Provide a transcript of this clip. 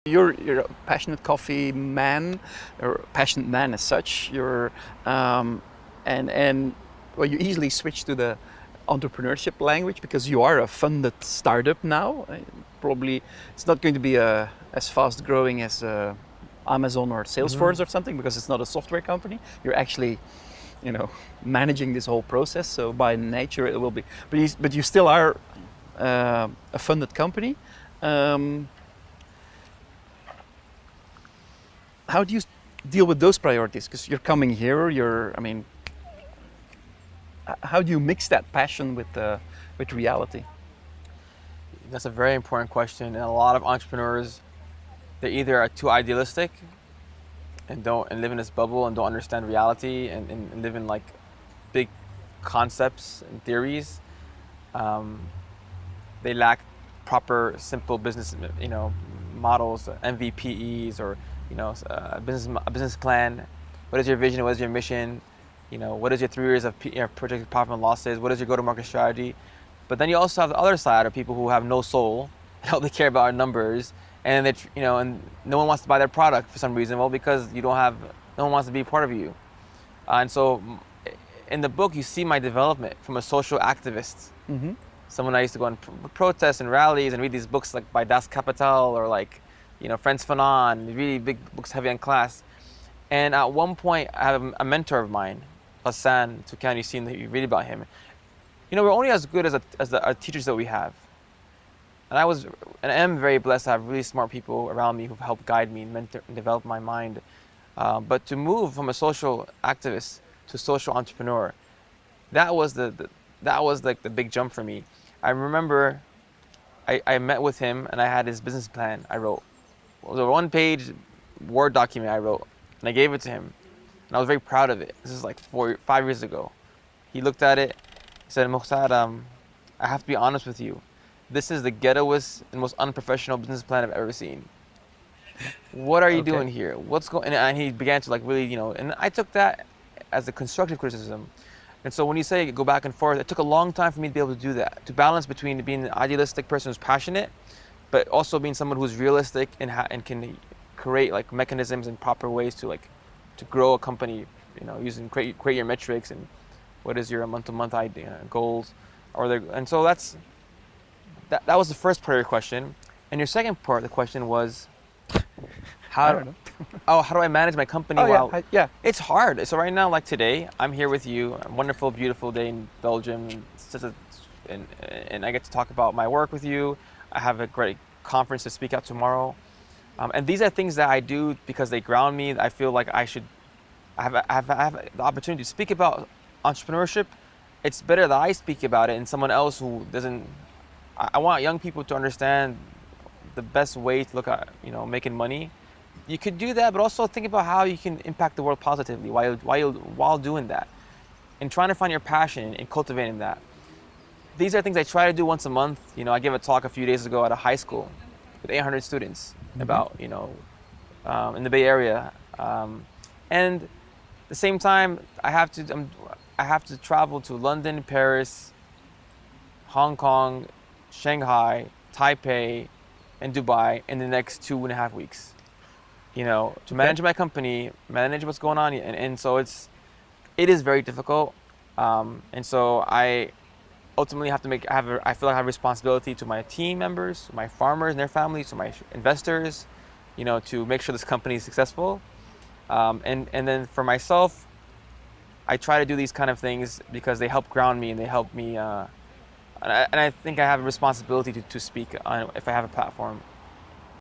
You're a passionate coffee man, or a passionate man as such. And well, you easily switch to the entrepreneurship language because you are a funded startup now. Probably it's not going to be as fast growing as Amazon or Salesforce or something, because it's not a software company. You're actually, you know, managing this whole process. So by nature it will be. But you still are a funded company. How do you deal with those priorities? Because you're coming here, how do you mix that passion with reality? That's a very important question. And a lot of entrepreneurs, they either are too idealistic and live in this bubble and don't understand reality and live in like big concepts and theories. They lack proper, simple business, models, MVPEs, or a business plan. What is your vision? What is your mission? What is your 3 years of projected profit and losses? What is your go-to-market strategy? But then you also have the other side of people who have no soul, and all they care about are numbers, and and no one wants to buy their product for some reason. Well, because no one wants to be part of you. And so, in the book, you see my development from a social activist. Mm-hmm. Someone I used to go on protests and rallies and read these books like by Das Kapital or like, Frantz Fanon, really big books heavy on class. And at one point, I have a mentor of mine, Hassan Toukan. You read about him. We're only as good as the teachers that we have. And I am very blessed to have really smart people around me who've helped guide me and mentor and develop my mind. But to move from a social activist to a social entrepreneur, that was like the big jump for me. I remember I met with him and I had his business plan I wrote. It was a 1-page Word document I wrote, and I gave it to him. And I was very proud of it. This is like 5 years ago. He looked at it, he said, Mokhtar, I have to be honest with you. This is the ghettoest and most unprofessional business plan I've ever seen. What are you doing here? What's going on? And he began to like really, and I took that as a constructive criticism. And so when you say go back and forth, it took a long time for me to be able to do that, to balance between being an idealistic person who's passionate, but also being someone who's realistic and can create like mechanisms and proper ways to grow a company, using create your metrics and what is your month-to-month goals, and so that was the first part of your question. And your second part of the question was, how do I manage my company? Yeah. It's hard. So right now, like today, I'm here with you. A wonderful, beautiful day in Belgium, and I get to talk about my work with you. I have a great conference to speak at tomorrow, and these are things that I do because they ground me. I feel like I have the opportunity to speak about entrepreneurship. It's better that I speak about it and someone else who doesn't. I want young people to understand the best way to look at making money. You could do that, but also think about how you can impact the world positively while doing that, and trying to find your passion and cultivating that. These are things I try to do once a month. I gave a talk a few days ago at a high school with 800 students about in the Bay Area, and at the same time I have to travel to London, Paris, Hong Kong, Shanghai, Taipei, and Dubai in the next 2.5 weeks. To manage my company, manage what's going on, and so it is very difficult. And so I ultimately have to I feel like I have responsibility to my team members, my farmers and their families, to my investors, to make sure this company is successful. And then for myself, I try to do these kind of things because they help ground me and they help me. And I think I have a responsibility to speak on if I have a platform.